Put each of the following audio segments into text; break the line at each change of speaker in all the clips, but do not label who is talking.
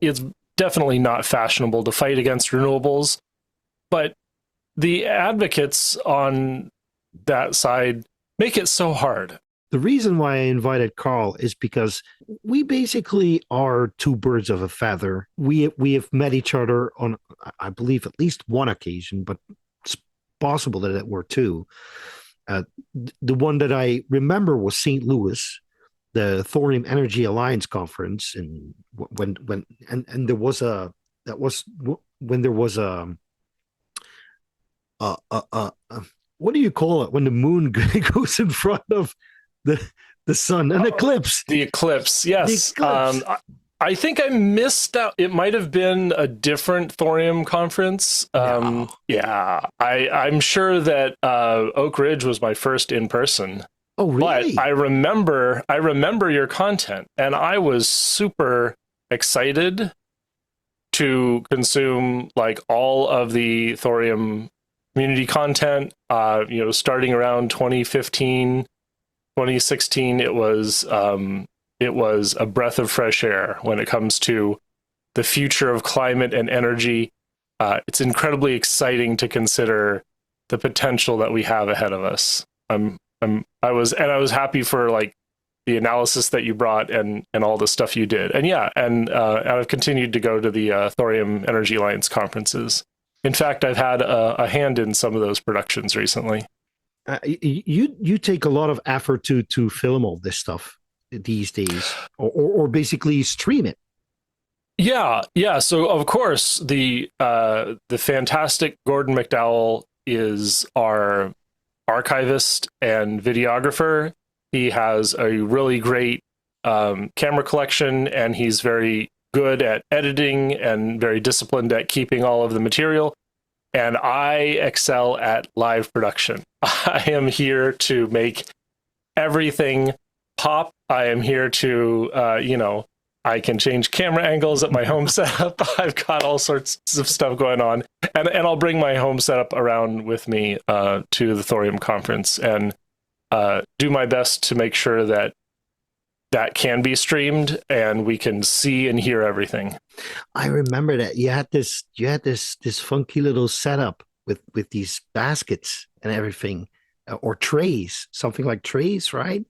it's definitely not fashionable to fight against renewables, but the advocates on that side make it so hard.
The reason why I invited Karl is because we basically are two birds of a feather. We have met each other on, I believe, at least one occasion, but it's possible that it were two. Uh, the one that I remember was St. Louis, the Thorium Energy Alliance conference, and there was a that was when there was a what do you call it when the moon goes in front of the the sun, an eclipse.
The eclipse,
The
yes.
eclipse.
I think I missed out. It might have been a different thorium conference.
No.
Yeah, I'm sure that Oak Ridge was my first in person.
Oh,
But
really?
I remember your content, and I was super excited to consume like all of the thorium community content. Starting around 2015, 2016, it was a breath of fresh air when it comes to the future of climate and energy. It's incredibly exciting to consider the potential that we have ahead of us. I was happy for like the analysis that you brought and all the stuff you did. And yeah, and I've continued to go to the Thorium Energy Alliance conferences. In fact, I've had a hand in some of those productions recently.
You take a lot of effort to film all this stuff these days, or basically stream it.
Yeah, yeah. So of course the fantastic Gordon McDowell is our archivist and videographer. He has a really great camera collection, and he's very good at editing and very disciplined at keeping all of the material. And I excel at live production. I am here to make everything pop. I am here to, I can change camera angles at my home setup. I've got all sorts of stuff going on, and I'll bring my home setup around with me to the Thorium conference and do my best to make sure that that can be streamed and we can see and hear everything.
I remember that you had this funky little setup with these baskets and everything, or trays, something like trays, right?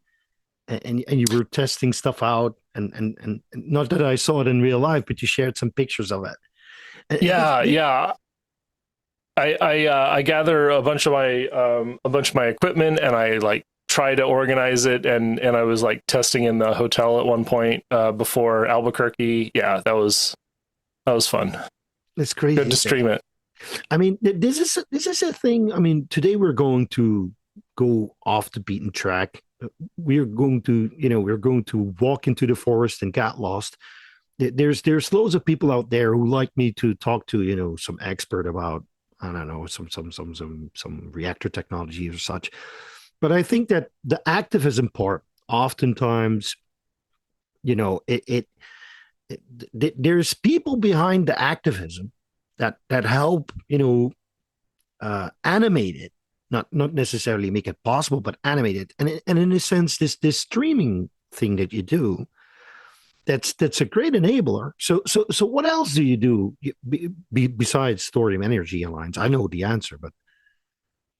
And you were testing stuff out, and not that I saw it in real life, but you shared some pictures of it.
Yeah, yeah. I gather a bunch of my equipment, and I like try to organize it, and I was like testing in the hotel at one point before Albuquerque. Yeah, that was fun.
It's crazy.
Good to stream it.
I mean, this is a thing. I mean, today we're going to go off the beaten track. We're going to walk into the forest and get lost. There's loads of people out there who like me to talk to, some expert about, I don't know, some reactor technology or such. But I think that the activism part, oftentimes, there's people behind the activism that help, animate it, not necessarily make it possible, but animate it. And in a sense, this streaming thing that you do, that's a great enabler. So what else do you do besides Thorium Energy Alliance? I know the answer, but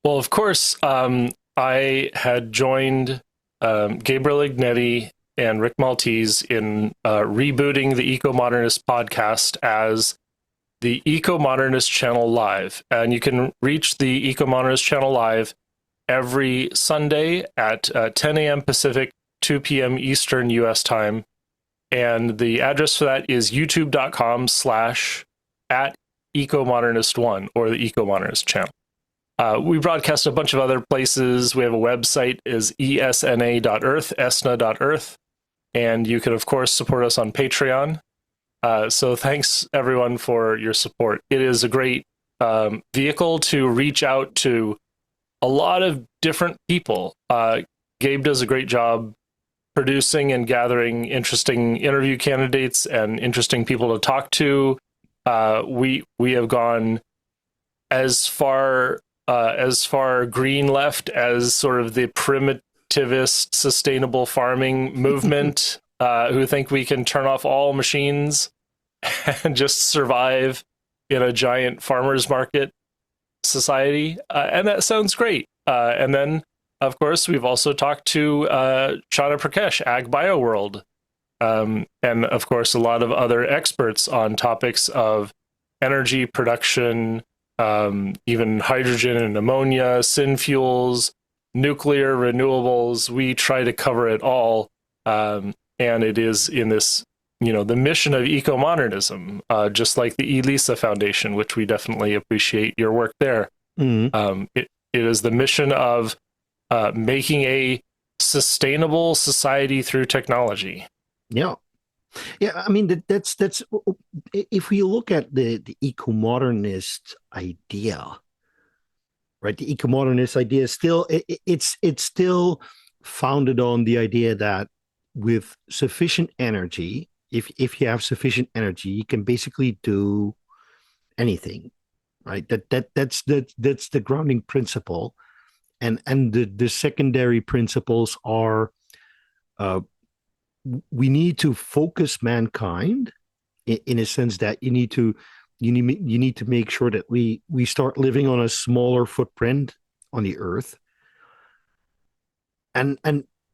Well, of course, I had joined Gabriel Ignetti and Rick Maltese in rebooting the Eco-Modernist podcast as the Eco-Modernist Channel Live. And you can reach the Eco-Modernist Channel Live every Sunday at 10 a.m. Pacific, 2 p.m. Eastern U.S. time. And the address for that is youtube.com/at Eco-Modernist1, or the Eco-Modernist channel. We broadcast a bunch of other places. We have a website, is esna.earth, esna.earth. And you can, of course, support us on Patreon. So thanks, everyone, for your support. It is a great vehicle to reach out to a lot of different people. Gabe does a great job producing and gathering interesting interview candidates and interesting people to talk to. We have gone as far green left as sort of the primitivist sustainable farming movement, who think we can turn off all machines and just survive in a giant farmers market society. And that sounds great. And then, of course, we've also talked to Shana Prakash, Ag Bio World, and of course, a lot of other experts on topics of energy production, even hydrogen and ammonia, synfuels, nuclear, renewables. We try to cover it all. And it is in this, the mission of eco-modernism, just like the ELISA Foundation, which we definitely appreciate your work there. It is the mission of making a sustainable society through technology.
Yeah. Yeah, I mean that's if we look at the eco-modernist idea, right? The eco-modernist idea is still it's still founded on the idea that with sufficient energy, if you have sufficient energy, you can basically do anything, right? That's the grounding principle, and the secondary principles are we need to focus mankind in a sense that you need to make sure that we start living on a smaller footprint on the earth, and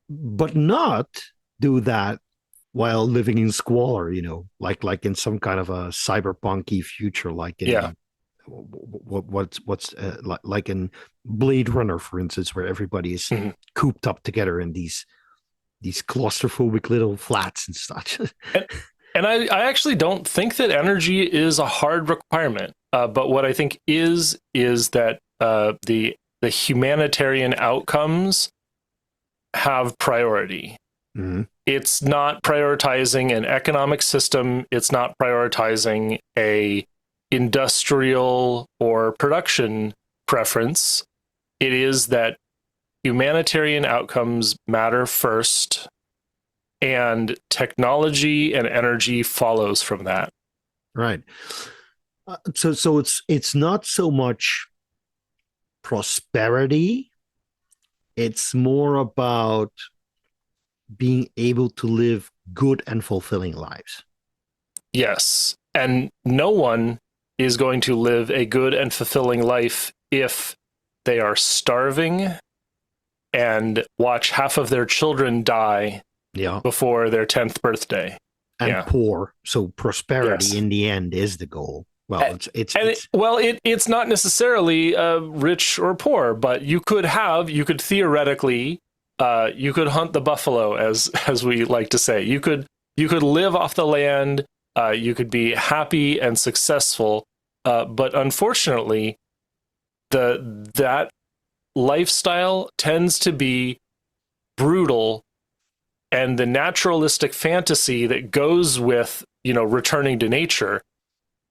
but not do that while living in squalor, like in some kind of a cyberpunky future, like in
Yeah.
what's like in Blade Runner, for instance, where everybody is
Mm-hmm.
cooped up together in these claustrophobic little flats and such.
And, and I actually don't think that energy is a hard requirement. But what I think is that the humanitarian outcomes have priority.
Mm-hmm.
It's not prioritizing an economic system. It's not prioritizing a industrial or production preference. It is that humanitarian outcomes matter first, and technology and energy follows from that.
Right. So it's not so much prosperity. It's more about being able to live good and fulfilling lives.
Yes. And no one is going to live a good and fulfilling life if they are starving and watch half of their children die before their 10th birthday.
And poor. So prosperity in the end is the goal. Well,
it's not necessarily rich or poor, but you could theoretically, you could hunt the buffalo, as we like to say. You could live off the land. You could be happy and successful, but unfortunately, that lifestyle tends to be brutal, and the naturalistic fantasy that goes with returning to nature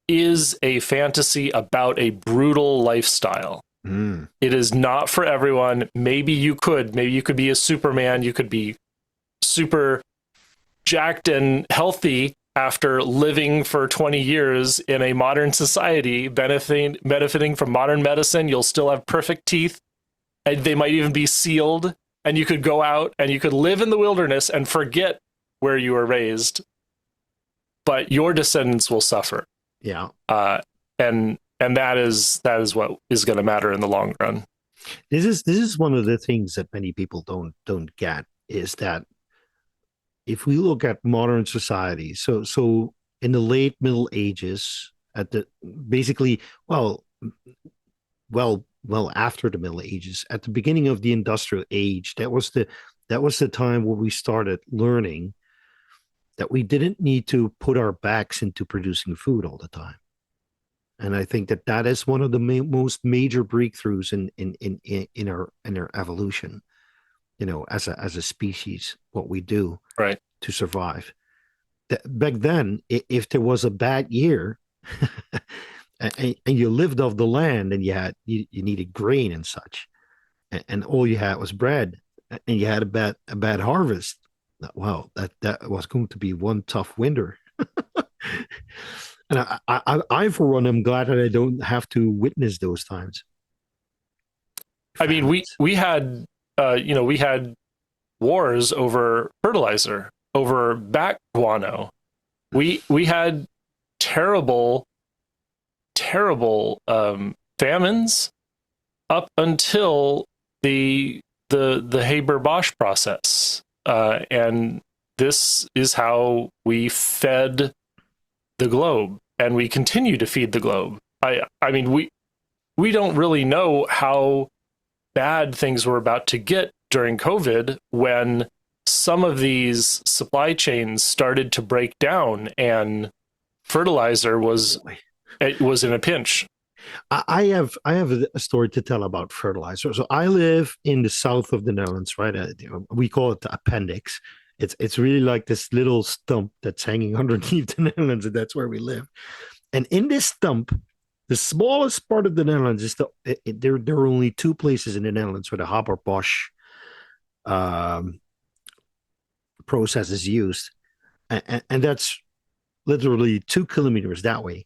is a fantasy about a brutal lifestyle. It is not for everyone. Maybe you could be a Superman. You could be super jacked and healthy after living for 20 years in a modern society, benefiting from modern medicine. You'll still have perfect teeth, and they might even be sealed. And you could go out and you could live in the wilderness and forget where you were raised, but your descendants will suffer.
Yeah.
And that is what is going to matter in the long run.
This is one of the things that many people don't get, is that if we look at modern society, so in the late Middle Ages, at the basically well after the Middle Ages, at the beginning of the Industrial Age, that was the time where we started learning that we didn't need to put our backs into producing food all the time. And I think that is one of the most major breakthroughs in our evolution, as a species, what we do
right
to survive. Back then, if there was a bad year, and you lived off the land, and you needed grain and such, and all you had was bread, and you had a bad harvest, wow, that was going to be one tough winter. And I for one, am glad that I don't have to witness those times.
I mean, we had we had wars over fertilizer, over bat guano. We had terrible, terrible famines up until the Haber-Bosch process, and this is how we fed the globe, and we continue to feed the globe. I mean, we don't really know how bad things were about to get during COVID when some of these supply chains started to break down and fertilizer was in a pinch.
I have a story to tell about fertilizer. So I live in the south of the Netherlands, right? We call it the appendix. It's really like this little stump that's hanging underneath the Netherlands, and that's where we live. And in this stump, the smallest part of the Netherlands is there. There are only two places in the Netherlands where the Haber-Bosch um, process is used, and that's literally 2 kilometers that way.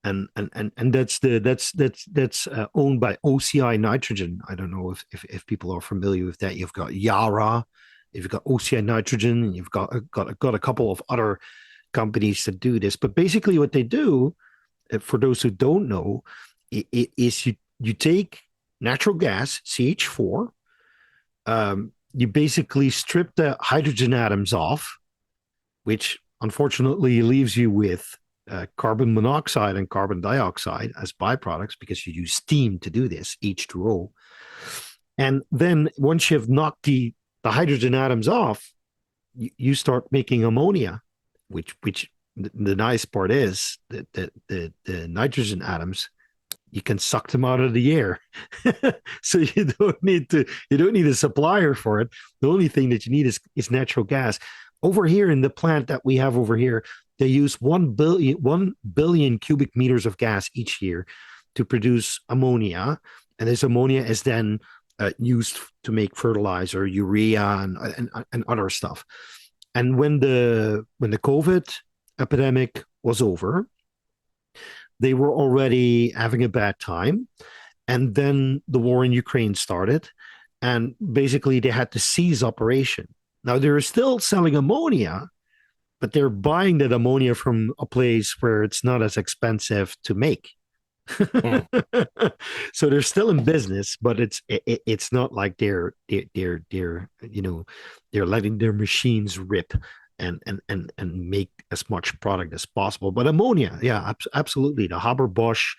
And that's owned by OCI Nitrogen. I don't know if people are familiar with that. You've got Yara, you've got OCI Nitrogen, and you've got a couple of other companies that do this. But basically, what they do, for those who don't know, it is you take natural gas CH4, you basically strip the hydrogen atoms off, which unfortunately leaves you with carbon monoxide and carbon dioxide as byproducts because you use steam to do this, H2O. And then once you've knocked the hydrogen atoms off, you start making ammonia, which the nice part is that the nitrogen atoms, you can suck them out of the air. So you don't need a supplier for it. The only thing that you need is natural gas. Over here in the plant that we have over here, they use 1 billion cubic meters of gas each year to produce ammonia. And this ammonia is then used to make fertilizer, urea, and other stuff. And when the COVID epidemic was over, they were already having a bad time. And then the war in Ukraine started. And basically, they had to cease operation. Now, they're still selling ammonia, but they're buying that ammonia from a place where it's not as expensive to make. Mm. So they're still in business, but it's not like they're letting their machines rip and make as much product as possible. But ammonia, yeah, absolutely. The Haber-Bosch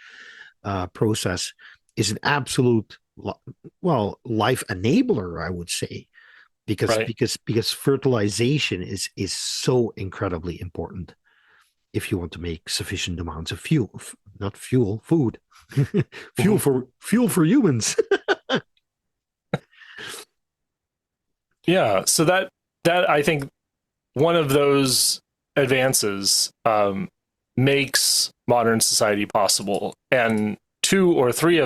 process is an absolute life enabler, I would say. Because fertilization is so incredibly important if you want to make sufficient amounts of food, fuel for humans.
Yeah, so that I think one of those advances makes modern society possible, and two or three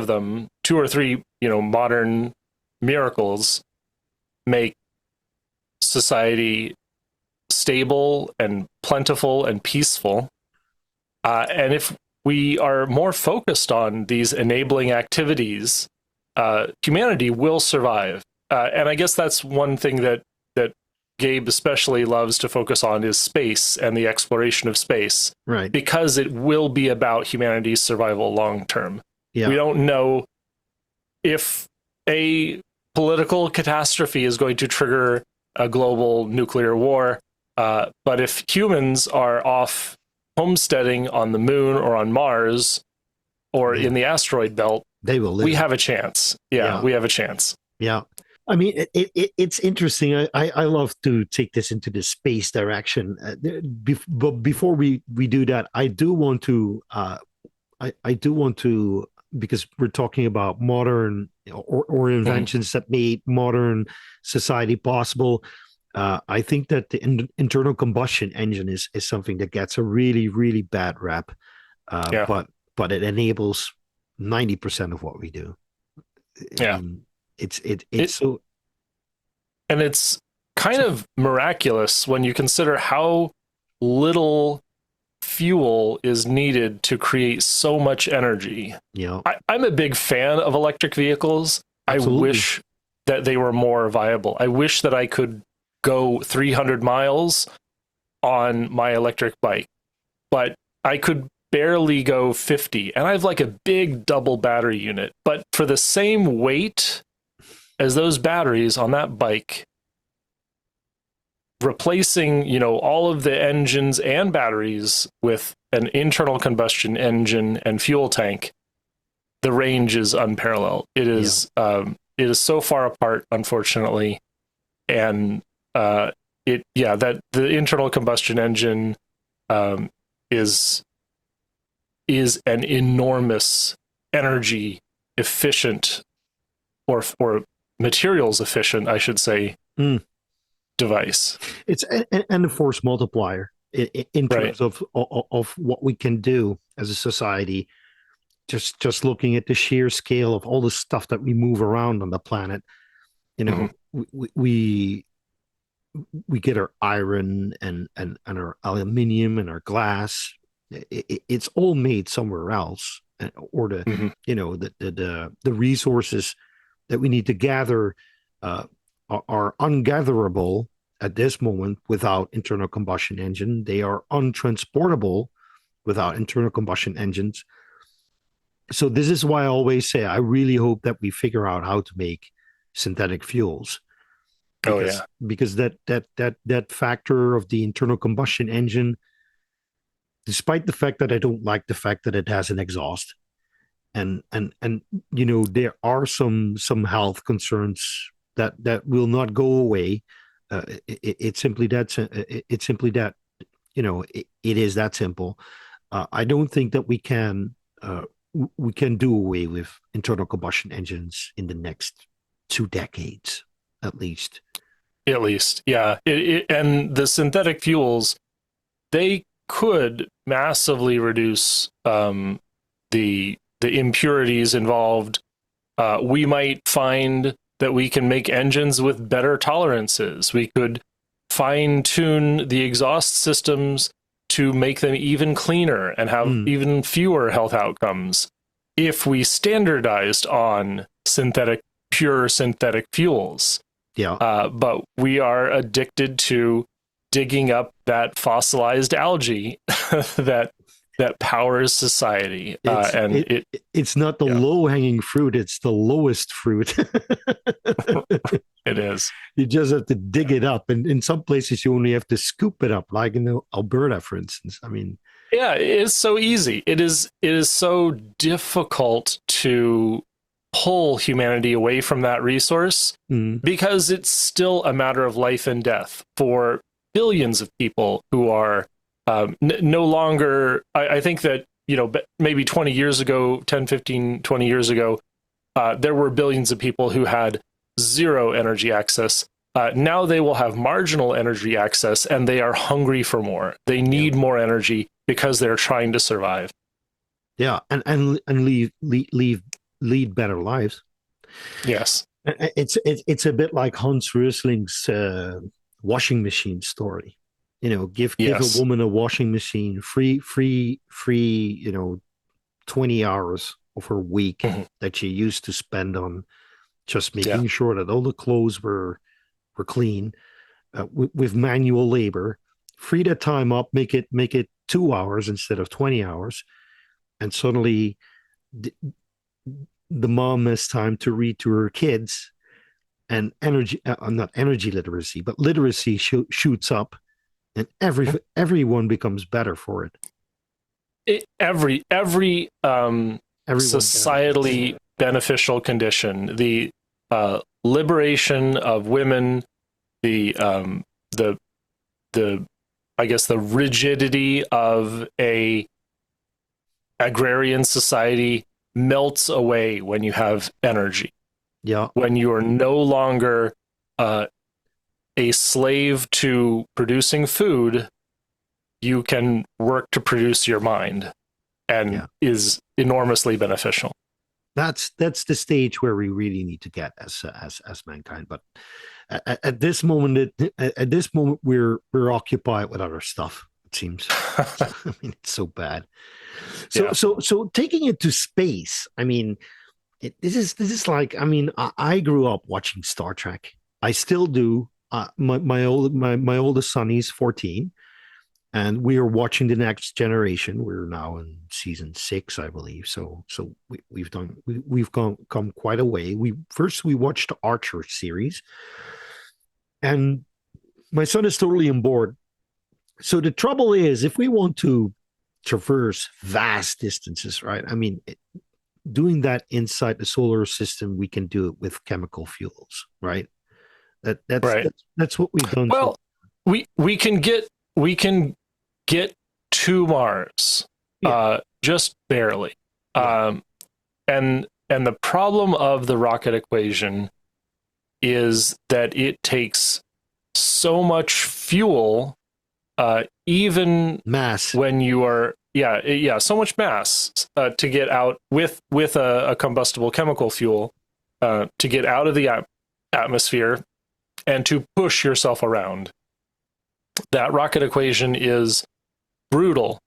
modern miracles make society stable and plentiful and peaceful. And if we are more focused on these enabling activities, humanity will survive. And I guess that's one thing that Gabe especially loves to focus on is space and the exploration of space.
Right.
Because it will be about humanity's survival long term. Yeah. We don't know if a political catastrophe is going to trigger a global nuclear war. But if humans are off homesteading on the moon or on Mars or in the asteroid belt,
they will live.
We have a chance. Yeah, we have a chance.
Yeah. I mean, it's interesting. I love to take this into the space direction. But before we do that, I do want to, because we're talking about modern or inventions that made modern society possible. I think that the internal combustion engine is something that gets a really, really bad rap. But it enables 90% of what we do.
Yeah.
It's so,
and it's kind of miraculous when you consider how little fuel is needed to create so much energy.
Yeah.
I'm a big fan of electric vehicles. Absolutely. I wish that they were more viable. I wish that I could go 300 miles on my electric bike, but I could barely go 50, and I have like a big double battery unit. But for the same weight as those batteries on that bike, replacing, all of the engines and batteries with an internal combustion engine and fuel tank, the range is unparalleled. It is so far apart, unfortunately, and that the internal combustion engine is an enormous energy efficient or materials efficient, I should say, device.
It's and the force multiplier in terms of what we can do as a society. Just looking at the sheer scale of all the stuff that we move around on the planet, we get our iron and our aluminium and our glass. It's all made somewhere else, or the resources that we need to gather are ungatherable at this moment without internal combustion engine. They are untransportable without internal combustion engines. So this is why I always say I really hope that we figure out how to make synthetic fuels. Because that factor of the internal combustion engine, despite the fact that I don't like the fact that it has an exhaust, and there are some health concerns that will not go away. It's simply that it is that simple. I don't think that we can do away with internal combustion engines in the next 2 decades, at least.
At least, yeah. And the synthetic fuels, they could massively reduce the impurities involved. We might find that we can make engines with better tolerances. We could fine tune the exhaust systems to make them even cleaner and have even fewer health outcomes if we standardized on pure synthetic fuels.
Yeah.
But we are addicted to digging up that fossilized algae that powers society.
It's not the low-hanging fruit, it's the lowest fruit.
It is.
You just have to dig it up. And in some places, you only have to scoop it up, like in Alberta, for instance. I mean,
yeah, it's so easy. It is so difficult to pull humanity away from that resource because it's still a matter of life and death for billions of people who are no longer. I think that, maybe 20 years ago, 10, 15, 20 years ago, there were billions of people who had zero energy access. Now they will have marginal energy access, and they are hungry for more. They need more energy because they're trying to survive.
Yeah, and lead better lives.
Yes,
it's a bit like Hans Rosling's washing machine story. Give a woman a washing machine, free 20 hours of her week that she used to spend on just making sure that all the clothes were clean, with manual labor. Free that time up, make it 2 hours instead of 20 hours, and suddenly the mom has time to read to her kids, and not energy literacy, but literacy shoots up, and everyone becomes better for it.
Every societally beneficial condition, the liberation of women, the I guess the rigidity of a agrarian society melts away when you have energy.
Yeah.
When you are no longer a slave to producing food, you can work to produce your mind, and is enormously beneficial.
That's the stage where we really need to get as mankind. But at this moment, we're occupied with other stuff. It seems. I mean, it's so bad. So taking it to space. I mean, this is like. I mean, I grew up watching Star Trek. I still do. My oldest son, he's 14, and we are watching the next generation. We're now in season 6, I believe. So we've come quite a way. We watched the Archer series, and my son is totally on board. So the trouble is, if we want to traverse vast distances, right? I mean, doing that inside the solar system, we can do it with chemical fuels, right? That that's
Right.
that's, that's what we've done. So
Well, we can get to Mars,
yeah,
just barely.
yeah,
And the problem of the rocket equation is that it takes so much fuel, even
mass,
when you are so much mass, to get out with a combustible chemical fuel, to get out of the atmosphere and to push yourself around. That rocket equation is brutal.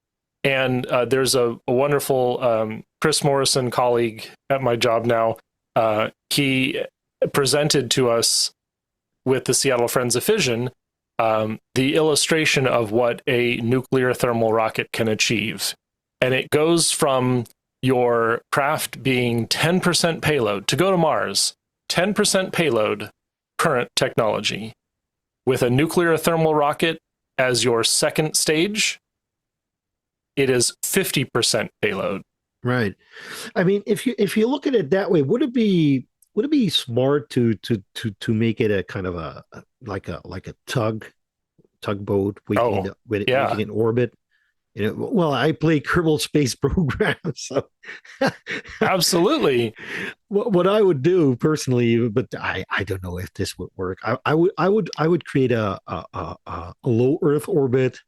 And there's a wonderful Chris Morrison colleague at my job now. He presented to us with the Seattle Friends of Fission the illustration of what a nuclear thermal rocket can achieve. And it goes from your craft being 10% payload to go to Mars, 10% payload, current technology, with a nuclear thermal rocket as your second stage. It is 50% payload.
right? I mean, if you look at it that way, would it be smart to make it a kind of a tugboat
Oh,
waiting
yeah.
in orbit? Well, I play Kerbal Space Program, so
Absolutely.
what I would do personally, but I don't know if this would work. I would create a low Earth orbit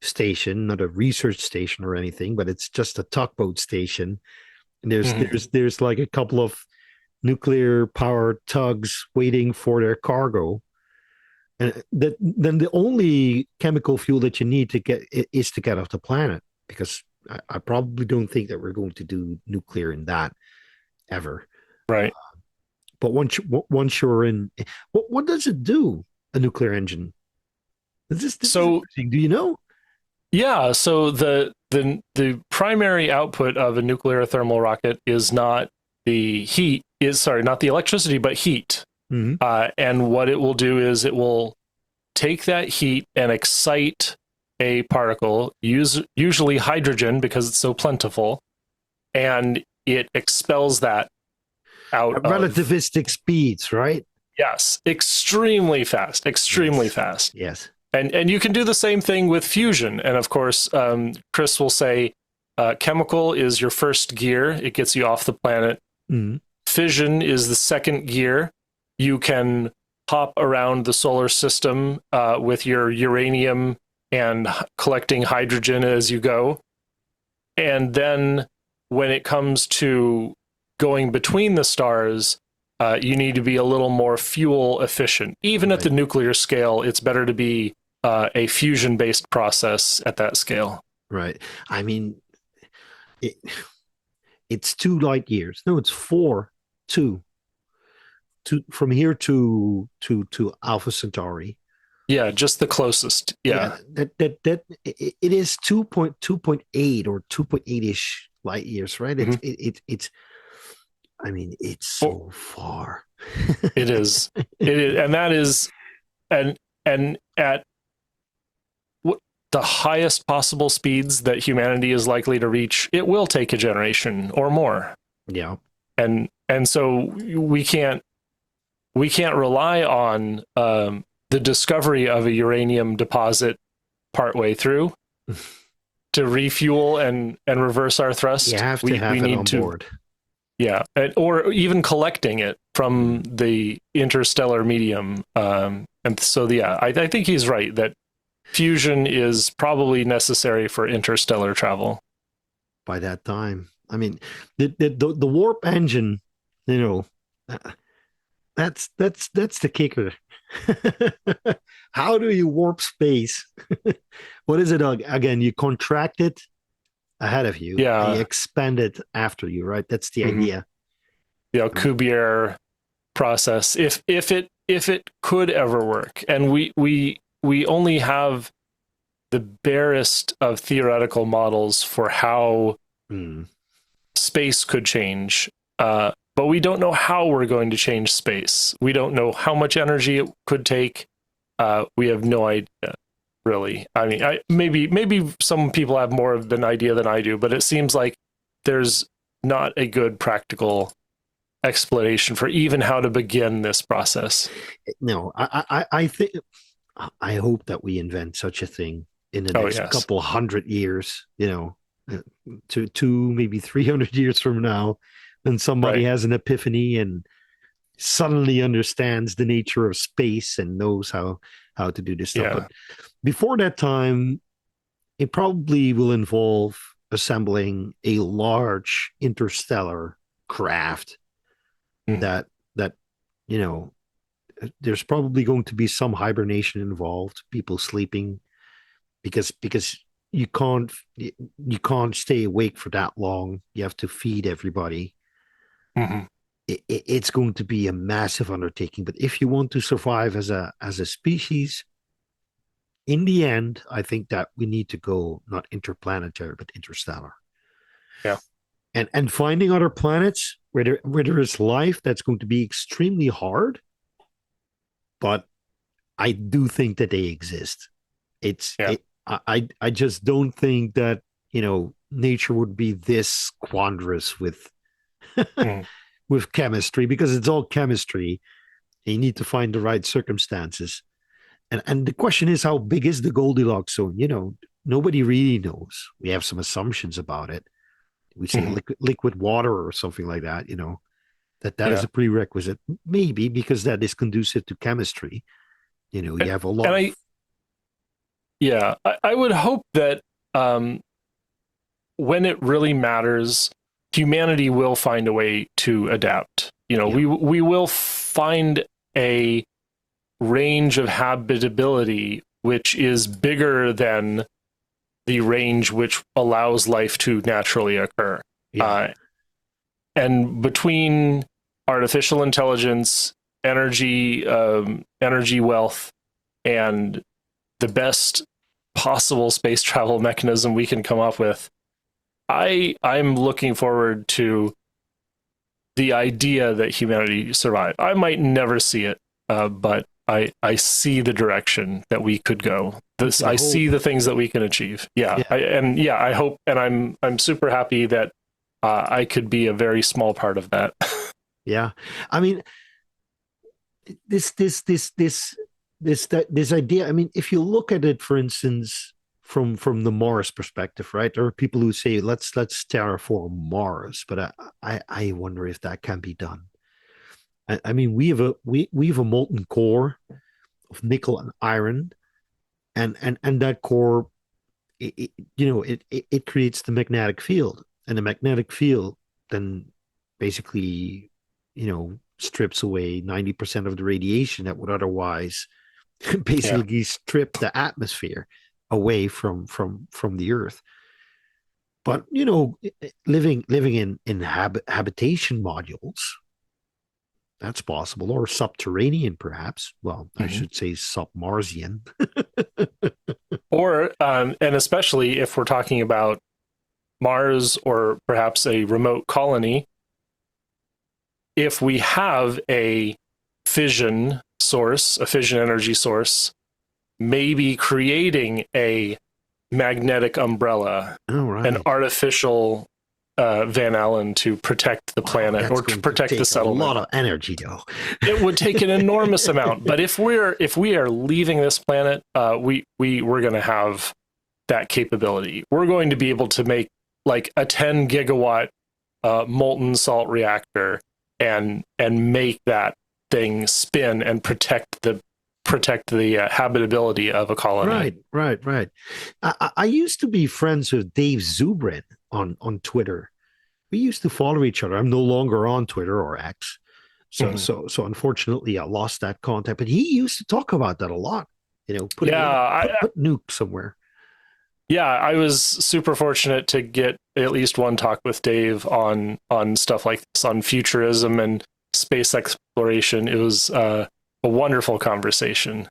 station, not a research station or anything, but it's just a tugboat station. And there's
Mhm.
there's there's like a couple of nuclear powered tugs waiting for their cargo. And then the only chemical fuel that you need to get is to get off the planet, because I probably don't think that we're going to do nuclear in that ever.
Right.
But once you're in, what does it do? A nuclear engine. This is
So
interesting. Do you know?
yeah, so the primary output of a nuclear thermal rocket is not the heat, is sorry, not the electricity, but heat.
Mm-hmm.
And what it will do is it will take that heat and excite a particle, usually hydrogen because it's so plentiful, and it expels that out of,
Relativistic speeds, right?
yes, extremely fast, extremely
Yes.
fast.
Yes.
And you can do the same thing with fusion. And of course, Chris will say chemical is your first gear. It gets you off the planet.
Mm-hmm.
Fission is the second gear. You can hop around the solar system with your uranium and collecting hydrogen as you go. And then when it comes to going between the stars, you need to be a little more fuel efficient. Even at
Right.
the nuclear scale, it's better to be a fusion based process at that scale.
Right. I mean, it, it's 2 light years. No, it's four. Two. Two from here to Alpha Centauri.
Yeah, just the closest.
Yeah,
Yeah.
it is 2.8 or 2.8 ish light years, right?
Mhm.
It's. I mean, it's
Well,
so far.
it is. It is, and that is, and at the highest possible speeds that humanity is likely to reach, it will take a generation or more.
Yeah.
And so we can't rely on the discovery of a uranium deposit partway through to refuel and reverse our thrust.
You have to
We
have it
need
on
to,
board.
yeah, or even collecting it from the interstellar medium. And so yeah, I think he's right that fusion is probably necessary for interstellar travel.
By that time. I mean, the warp engine, you know, uh, that's the kicker. How do you warp space? What is it again? You contract it ahead of you and you
Yeah.
expand it after you, right? That's the
Mhm.
idea.
The
I mean,
Alcubierre process, if it could ever work, and we only have the barest of theoretical models for how
Mm.
space could change. But we don't know how we're going to change space. We don't know how much energy it could take. We have no idea, really. I mean, maybe some people have more of an idea than I do, but it seems like there's not a good practical explanation for even how to begin this process.
No, I think I hope that we invent such a thing in the
Oh,
next
yes.
couple hundred years. Uh, to maybe 300 years from now, when somebody
Right.
has an epiphany and suddenly understands the nature of space and knows how to do this stuff.
Yeah.
But before that time, it probably will involve assembling a large interstellar craft
Mm.
that you know there's probably going to be some hibernation involved, people sleeping because you can't stay awake for that long. You have to feed everybody.
Mm-hmm.
It's going to be a massive undertaking. But if you want to survive as a species, in the end, I think that we need to go not interplanetary but interstellar.
Yeah.
And finding other planets where there is life, that's going to be extremely hard. But I do think that they exist. It's
Yeah.
it. I just don't think that nature would be this quandrous
Mm.
with chemistry, because it's all chemistry. You need to find the right circumstances. And the question is, how big is the Goldilocks zone? Nobody really knows. We have some assumptions about it. We say
Mm-hmm.
liquid water or something like that. That is
Yeah.
a prerequisite, maybe because that is conducive to chemistry. You have a lot
And
of.
I would hope that um, when it really matters, humanity will find a way to adapt.
Yeah.
We will find a range of habitability which is bigger than the range which allows life to naturally occur.
Yeah.
Uh, and between artificial intelligence, energy wealth, and the best possible space travel mechanism we can come up with, I'm looking forward to the idea that humanity survive. I might never see it, but I see the direction that we could go.
We
This
can
I
hope.
see the things that we can achieve. Yeah,
Yeah.
I hope, and I'm super happy that I could be a very small part of that.
Yeah. I mean, this idea. I mean, if you look at it, for instance, from the Mars perspective, right? There are people who say let's terraform Mars, but I wonder if that can be done. I mean, we have a molten core of nickel and iron, and that core, it creates the magnetic field, and the magnetic field then basically strips away 90% of the radiation that would otherwise
Yeah.
basically strip the atmosphere away from the earth. But living in habitation modules, that's possible, or subterranean perhaps. Well, I
Mhm.
should say submarsian.
Or and especially if we're talking about Mars or perhaps a remote colony, if we have a fission source, a fission energy source, maybe creating a magnetic umbrella,
All
an
right.
artificial Van Allen to protect the
Wow,
planet
that's
or to
going to
protect the
take a lot
settlement.
of energy, though.
It would take an enormous amount, but if we are leaving this planet, we're going to have that capability. We're going to be able to make like a 10 gigawatt molten salt reactor and make that thing spin and protect the habitability of a colony.
Right. I used to be friends with Dave Zubrin on Twitter. We used to follow each other. I'm no longer on Twitter or X. So
Mhm.
so so unfortunately I lost that contact. But he used to talk about that a lot.
Yeah,
Put nuke somewhere.
I was super fortunate to get at least one talk with Dave on stuff like this, on futurism and space exploration. It was a wonderful conversation.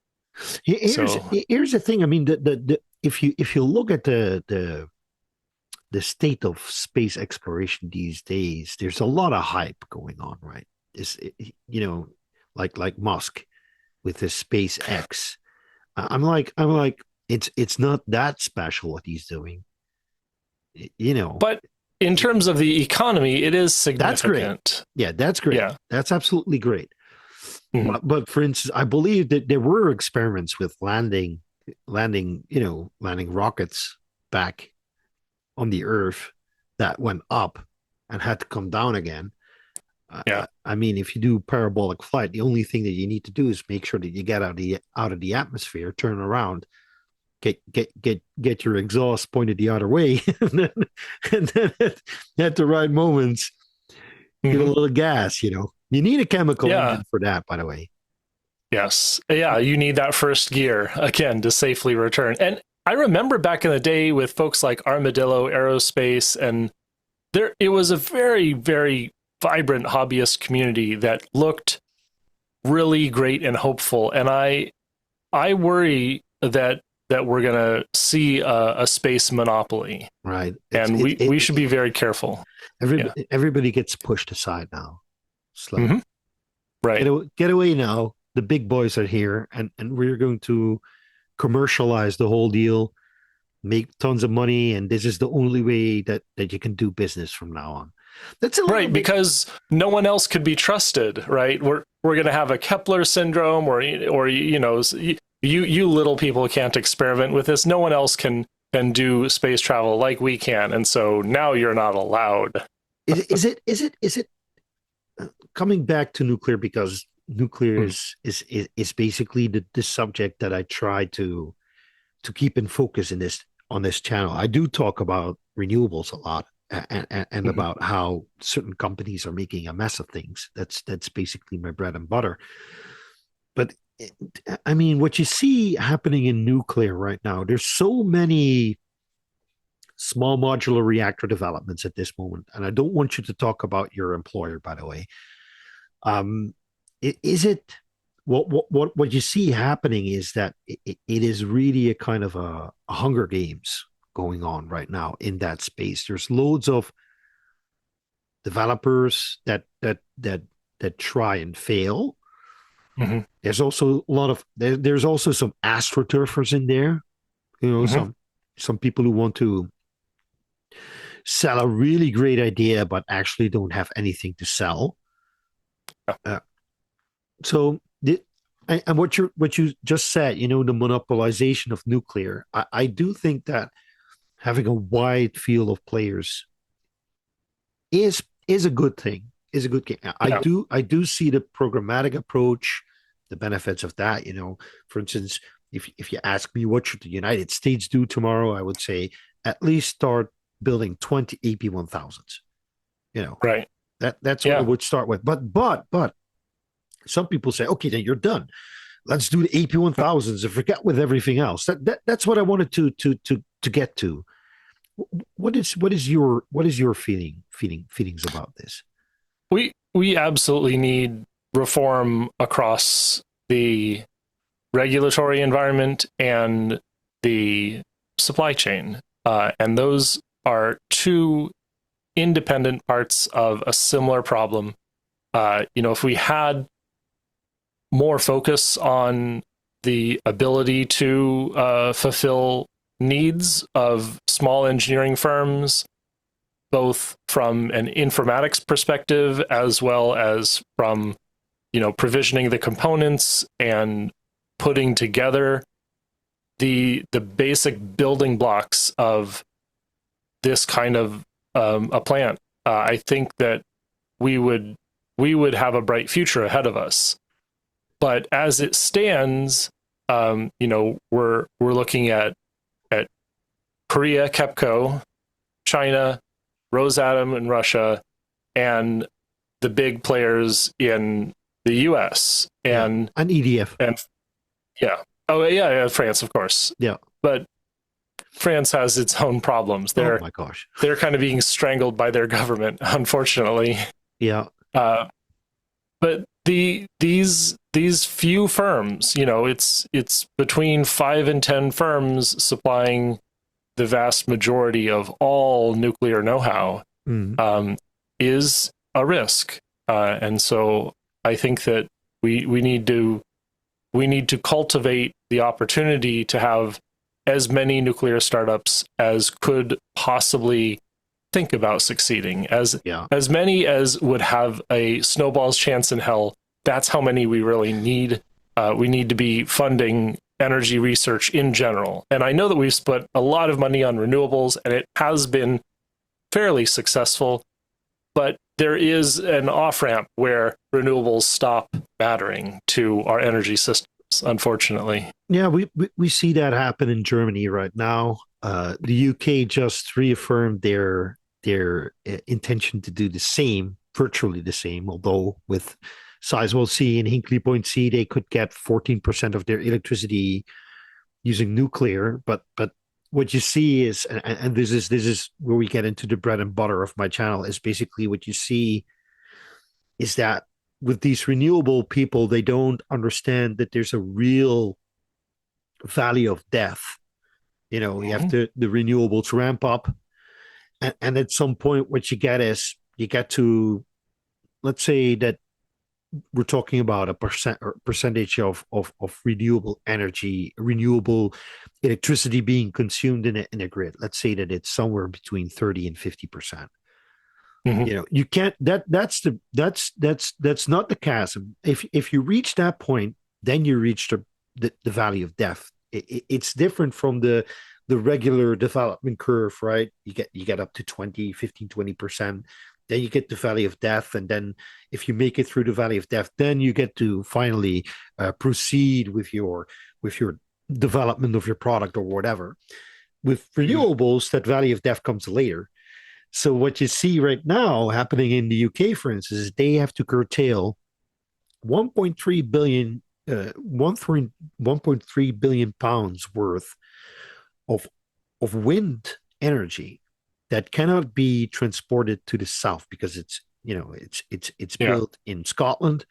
Here's
So
here's the thing. I mean, if you look at the state of space exploration these days, there's a lot of hype going on, right? Is you know, like Musk with his SpaceX. I'm like, it's not that special what he's doing, you know.
But in terms of the economy, it is
That's great.
significant.
Yeah, that's great.
Yeah.
That's absolutely great.
Mhm.
But for instance, I believe that there were experiments with landing rockets back on the Earth that went up and had to come down again.
Yeah.
I mean, if you do parabolic flight, the only thing that you need to do is make sure that you get out of the atmosphere, turn around, get your exhaust pointed the other way, and then at the right moments, give a
Mhm.
little gas. You need a chemical
Yeah.
engine for that, by the way.
Yes. Yeah. You need that first gear again to safely return. And I remember back in the day with folks like Armadillo Aerospace, and it was a very, very vibrant hobbyist community that looked really great and hopeful. And I worry that we're gonna see a space monopoly,
Right?
and we should be very careful. Yeah.
Everybody gets pushed aside now. It's like,
Hmm. Right.
get away now. The big boys are here, and we're going to commercialize the whole deal, make tons of money, and this is the only way that you can do business from now on. That's a little
Right,
bit.
because no one else could be trusted, right? We're going to have a Kepler syndrome, or you little people can't experiment with this. No one else can do space travel like we can, and so now you're not allowed.
Is it coming back to nuclear, because nuclear
Mm,
is basically the subject that I try to keep in focus in this on this channel. I do talk about renewables a lot, and
mhm.
about how certain companies are making a mess of things. That's basically my bread and butter. But I mean, what you see happening in nuclear right now, there's so many small modular reactor developments at this moment, and I don't want you to talk about your employer, by the way. Um, is it what you see happening is that it is really a kind of a Hunger Games going on right now in that space. There's loads of developers that try and fail.
Mhm.
There's also a lot of there's also some astroturfers in there.
Mhm.
Some people who want to sell a really great idea but actually don't have anything to sell.
Yeah.
Uh, so the, and what you just said, the monopolization of nuclear, I do think that having a wide field of players is a good thing. Is a good thing.
Yeah.
I do see the programmatic approach, the benefits of that. For instance, if you ask me what should the United States do tomorrow, I would say at least start building 20 AP1000s. You know
Right.
that's what I
Yeah.
would start with. But some people say, okay, then you're done. Let's do the AP1000s and forget with everything else. That's what I wanted to get to. What is your feelings about this?
We absolutely need reform across the regulatory environment and the supply chain, and those are two independent parts of a similar problem. If we had more focus on the ability to fulfill needs of small engineering firms, both from an informatics perspective as well as from provisioning the components and putting together the basic building blocks of this kind of a plant, I think that we would we would have a bright future ahead of us. But as it stands, we're looking at Korea, KEPCO, China, Rosatom in Russia, and the big players in the U.S.
Yeah, and EDF.
And yeah, oh yeah, France, of course.
Yeah.
But France has its own problems.
Oh
They're
my gosh.
they're kind of being strangled by their government, unfortunately.
Yeah.
Uh, but these these few firms, it's between 5 and 10 firms supplying the vast majority of all nuclear know-how,
Mm.
is a risk. And so I think that we need to cultivate the opportunity to have as many nuclear startups as could possibly think about succeeding,
Yeah.
as many as would have a snowball's chance in hell. That's how many we really need. We need to be funding energy research in general. And I know that we've spent a lot of money on renewables, and it has been fairly successful, but there is an off-ramp where renewables stop mattering to our energy systems, unfortunately.
Yeah, we see that happen in Germany right now. The UK just reaffirmed their intention to do the same, virtually the same, although with Sizewell C and Hinkley Point C, they could get 14% of their electricity using nuclear. But what you see is, and this is where we get into the bread and butter of my channel, is basically what you see is that with these renewable people, they don't understand that there's a real valley of death. You have the renewables ramp up, and at some point, what you get is you get to, let's say that we're talking about a percentage of renewable energy, renewable electricity being consumed in a grid. Let's say that it's somewhere between 30 and 50%.
Mm-hmm.
You can't that's not the chasm. If you reach that point, then you reach the valley of death. It's different from the regular development curve, right? You get up to 20, 15, 20%. Then you get the valley of death. And then if you make it through the valley of death, then you get to finally proceed with your development of your product or whatever. With renewables, that valley of death comes later. So what you see right now happening in the UK, for instance, is they have to curtail 1.3 billion 1.3 billion pounds worth of wind energy that cannot be transported to the south because it's
Yeah.
built in Scotland.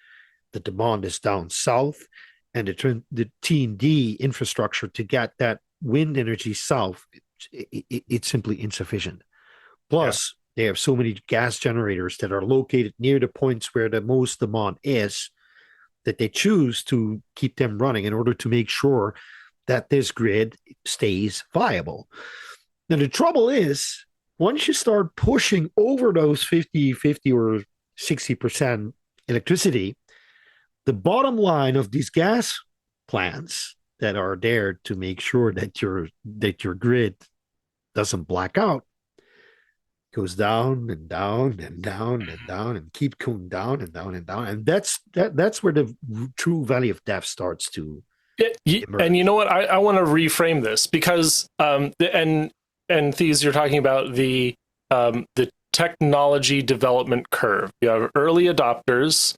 The demand is down south, and the T&D infrastructure to get that wind energy south, it's simply insufficient. Plus, they have so many gas generators that are located near the points where the most demand is, that they choose to keep them running in order to make sure that this grid stays viable. Now, the trouble is, once you start pushing over those 50 or 60% electricity, the bottom line of these gas plants that are there to make sure that your grid doesn't black out goes down and down and down and down and keep going down and down and down. And that's where the true valley of death starts to emerge.
And you know what? I want to reframe this because and Thies, you're talking about the technology development curve. You have early adopters,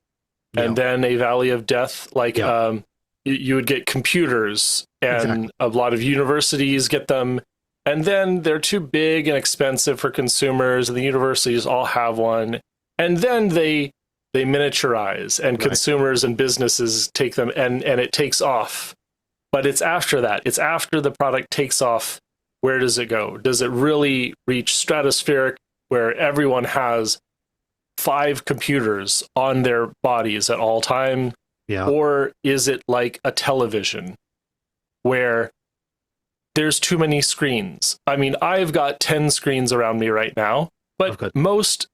and then a valley of death. Like you would get computers, and a lot of universities get them. And then they're too big and expensive for consumers, and the universities all have one. And then they miniaturize, and consumers and businesses take them, and it takes off. But it's after that. It's after the product takes off. Where does it go? Does it really reach stratospheric, where everyone has 5 computers on their bodies at all time?
Yeah.
Or is it like a television, where there's too many screens? I mean, I've got 10 screens around me right now, but most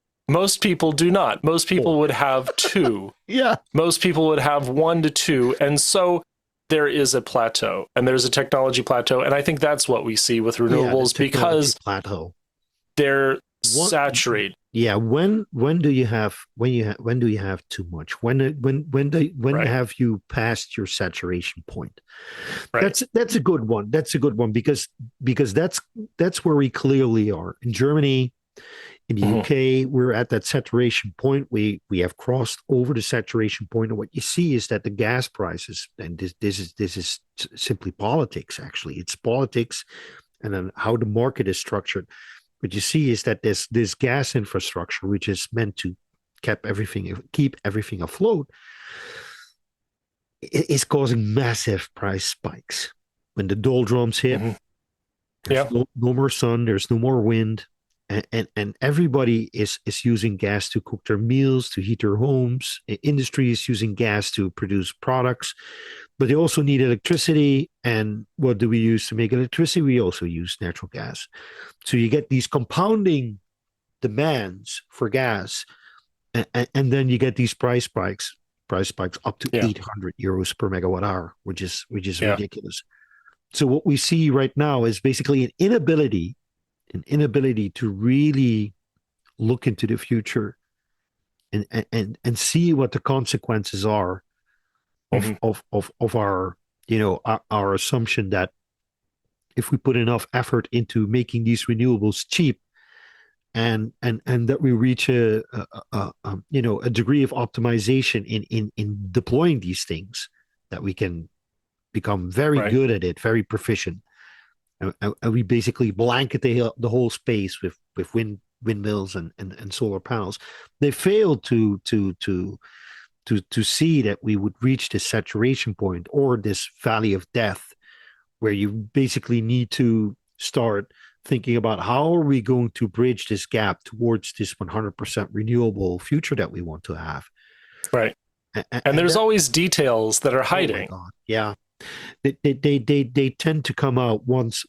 people do not. Most people would have 2.
Yeah.
Most people would have 1 to 2. And so there is a plateau, and there's a technology plateau. And I think that's what we see with renewables, because
plateau.
They're saturated.
Yeah. When do you have too much? When have you passed your saturation point? Right. That's a good one. That's a good one because that's where we clearly are. In Germany, in the UK, we're at that saturation point. We have crossed over the saturation point, and what you see is that the gas prices, and this is simply politics. Actually, it's politics, and then how the market is structured. What you see is that this gas infrastructure, which is meant to keep everything afloat, is causing massive price spikes. When the doldrums hit,
Hmm.
there's
Yeah.
no more sun, there's no more wind, and everybody is using gas to cook their meals, to heat their homes. Industry is using gas to produce products, but they also need electricity. And what do we use to make electricity? We also use natural gas. So you get these compounding demands for gas, and then you get these price spikes up to
Yeah.
800 euros per megawatt hour, which is
Yeah.
ridiculous. So what we see right now is basically an inability to really look into the future and see what the consequences are of
Hmm.
our our assumption that if we put enough effort into making these renewables cheap, and that we reach a degree of optimization in deploying these things, that we can become very
Right.
good at it, very proficient. And we basically blanket the whole space with windmills and solar panels. They failed to see that we would reach this saturation point, or this valley of death, where you basically need to start thinking about how are we going to bridge this gap towards this 100% renewable future that we want to have.
Right. And
And
there's
that,
always details that are
oh my
hiding.
God, yeah, they tend to come out once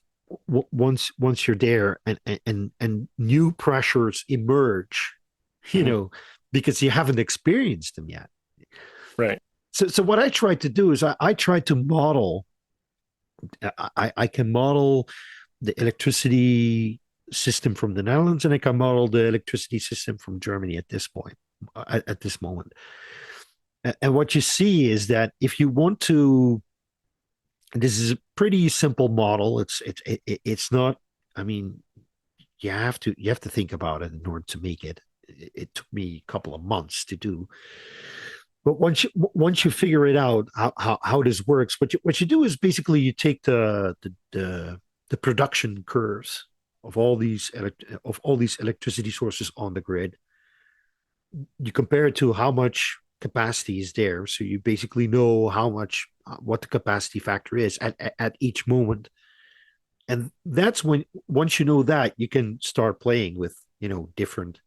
you're there, and new pressures emerge, you
Hmm.
know, because you haven't experienced them yet.
Right.
So what I tried to do is I tried to model. I can model the electricity system from the Netherlands, and I can model the electricity system from Germany at this point, at this moment. And what you see is that if you want to, this is a pretty simple model. It's not. I mean, you have to think about it in order to make it. It took me a couple of months to do, but once you figure it out, how this works, what you do is basically you take the production curves of all these electricity sources on the grid. You compare it to how much capacity is there, so you basically know how much what the capacity factor is at each moment. And that's when, once you know that, you can start playing with different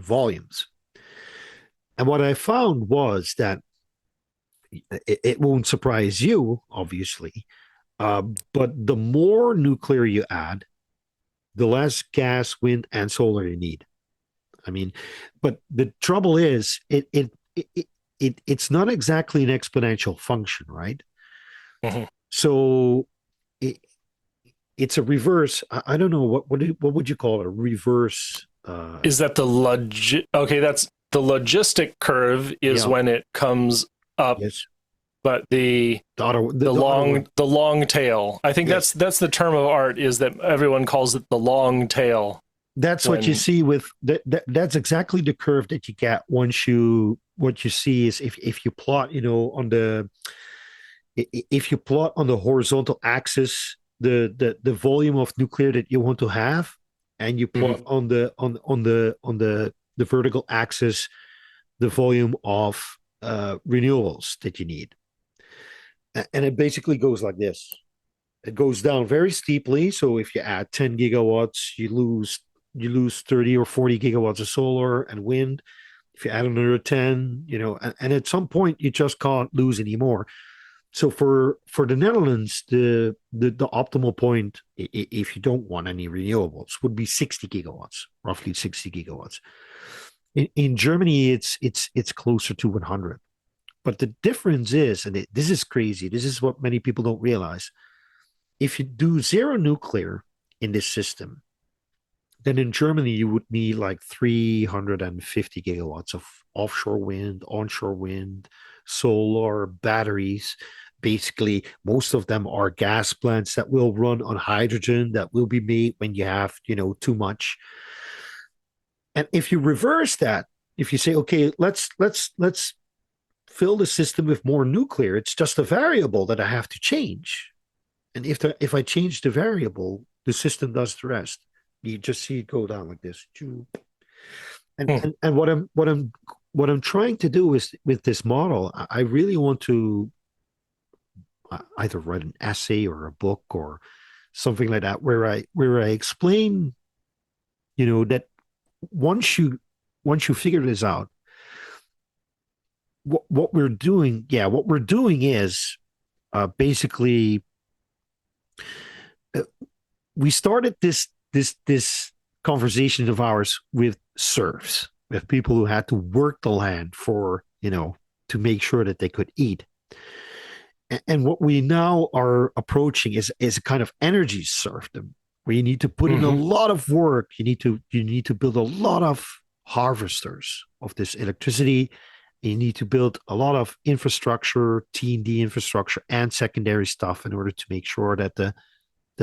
volumes. And what I found was that it won't surprise you, obviously, but the more nuclear you add, the less gas, wind, and solar you need. I mean, but the trouble is, it's not exactly an exponential function, right?
Hmm.
So it, it's a reverse. I don't know what would you call it? A reverse.
Is that okay, that's the logistic curve is
Yeah.
when it comes up,
Yes.
but
The
the long tail. I think
yes.
that's the term of art, is that everyone calls it the long tail
That's what you
when.
see with that's exactly the curve that you get once you what you see is if you plot, if you plot on the horizontal axis the volume of nuclear that you want to have, and you plot
Mhm.
on the vertical axis the volume of renewables that you need. And it basically goes like this. It goes down very steeply. So if you add 10 gigawatts, you lose 30 or 40 gigawatts of solar and wind. If you add another 10, and at some point you just can't lose anymore. So for the Netherlands, the optimal point, if you don't want any renewables, would be 60 gigawatts, roughly 60 gigawatts. In Germany, it's closer to 100. But the difference is, and this is crazy. This is what many people don't realize. If you do zero nuclear in this system, then in Germany you would need like 350 gigawatts of offshore wind, onshore wind, solar, batteries. Basically, most of them are gas plants that will run on hydrogen that will be made when you have, too much. And if you reverse that, if you say, okay, let's fill the system with more nuclear, it's just a variable that I have to change. And if I change the variable, the system does the rest. You just see it go down like this. And
Hmm.
and, and what I'm what I'm trying to do is with this model, I really want to either write an essay or a book or something like that, where I explain, that once you figure this out, what we're doing, what we're doing is basically we started this conversation of ours with serfs, with people who had to work the land for to make sure that they could eat. And what we now are approaching is a kind of energy serfdom, where you need to put in a
Hmm.
lot of work. You need to build a lot of harvesters of this electricity. You need to build a lot of infrastructure, T&D infrastructure, and secondary stuff in order to make sure that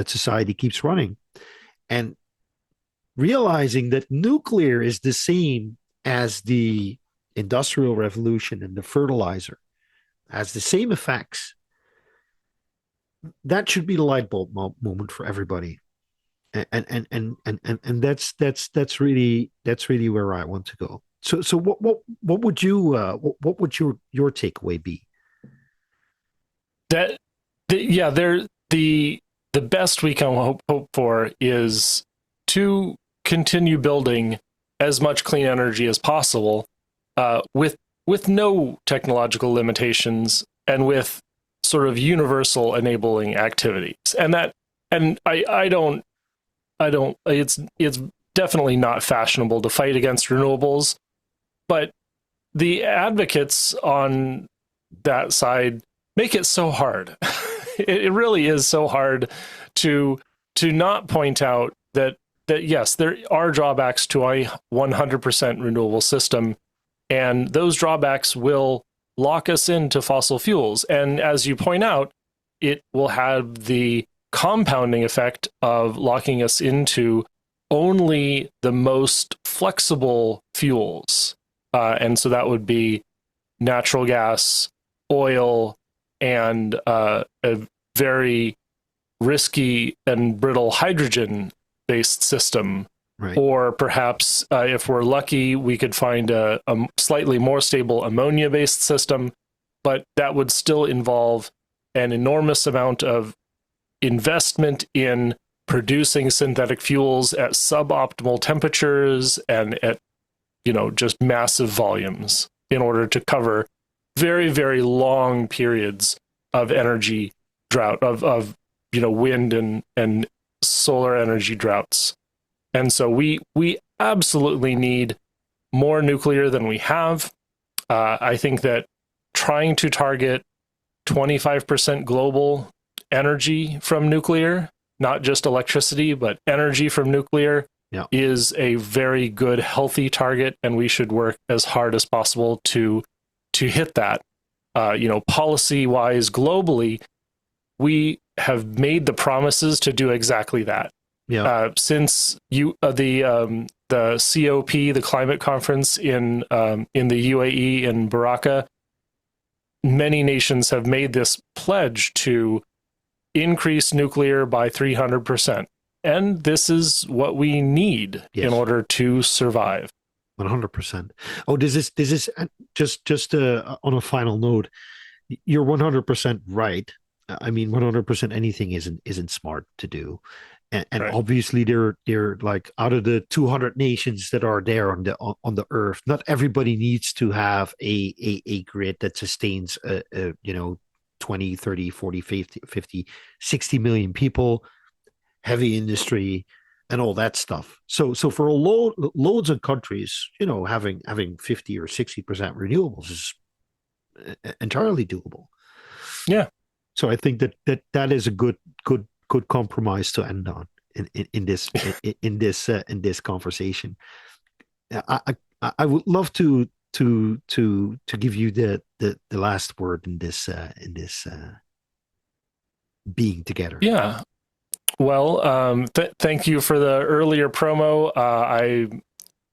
society keeps running. And realizing that nuclear is the same as the industrial revolution and the fertilizer, has the same effects, that should be the light bulb moment for everybody. And that's really where I want to go. So what would you what would your takeaway be?
That, yeah, the best we can hope for is to continue building as much clean energy as possible, with no technological limitations and with sort of universal enabling activities. And it's definitely not fashionable to fight against renewables, but the advocates on that side make it so hard. It really is so hard to not point out that yes, there are drawbacks to a 100% renewable system, and those drawbacks will lock us into fossil fuels. And as you point out, it will have the compounding effect of locking us into only the most flexible fuels. And so that would be natural gas, oil, and a very risky and brittle hydrogen based system.
Right.
Or perhaps, if we're lucky, we could find a slightly more stable ammonia based system, but that would still involve an enormous amount of investment in producing synthetic fuels at suboptimal temperatures and at just massive volumes in order to cover very, very long periods of energy drought, of wind and solar energy droughts. And so we absolutely need more nuclear than we have. I think that trying to target 25% global energy from nuclear, not just electricity, but energy from nuclear, is a very good, healthy target, and we should work as hard as possible to hit that. Policy-wise, globally, we have made the promises to do exactly that. Since the COP, the climate conference in the UAE in Baraka, many nations have made this pledge to increase nuclear by 300%. And this is what we need in order to survive.
100%. Oh, this is just on a final note. You're 100% right. I mean, 100% anything isn't smart to do. And
Right.
Obviously they're like, out of the 200 nations that are there on the earth, not everybody needs to have a grid that sustains 20, 30, 40, 50, 60 million people, heavy industry, and all that stuff. So for loads of countries, having 50 or 60% renewables is entirely doable.
Yeah.
So I think that is a good compromise to end on in this conversation. I would love to give you the last word in this being together.
Yeah. Well, thank you for the earlier promo. I'm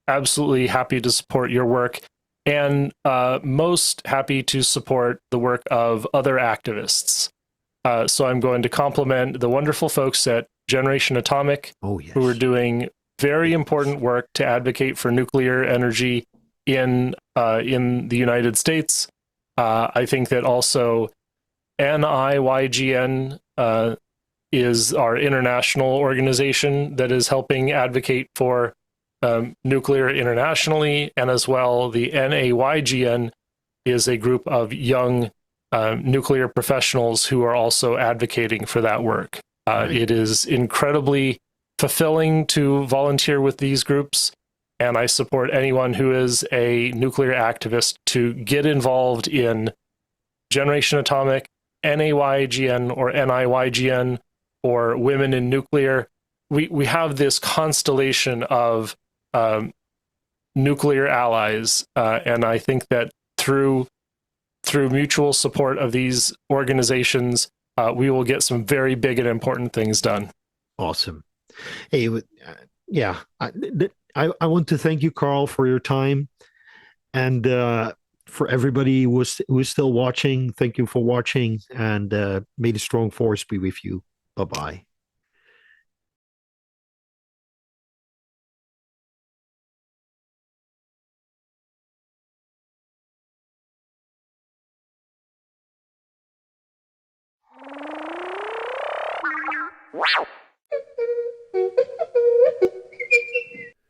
absolutely happy to support your work, and most happy to support the work of other activists. So I'm going to compliment the wonderful folks at Generation Atomic, who are doing very important work to advocate for nuclear energy in in the United States. I think that also NIYGN is our international organization that is helping advocate for nuclear internationally, and as well the NAYGN is a group of young nuclear professionals who are also advocating for that work.
Right.
It is incredibly fulfilling to volunteer with these groups, and I support anyone who is a nuclear activist to get involved in Generation Atomic, NAYGN or NIYGN, or Women in Nuclear. We have this constellation of nuclear allies, and I think that through mutual support of these organizations, we will get some very big and important things done.
Awesome. Hey, yeah, I want to thank you, Karl, for your time, and for everybody who's still watching. Thank you for watching, and may the strong force be with you. Bye bye.
Wow.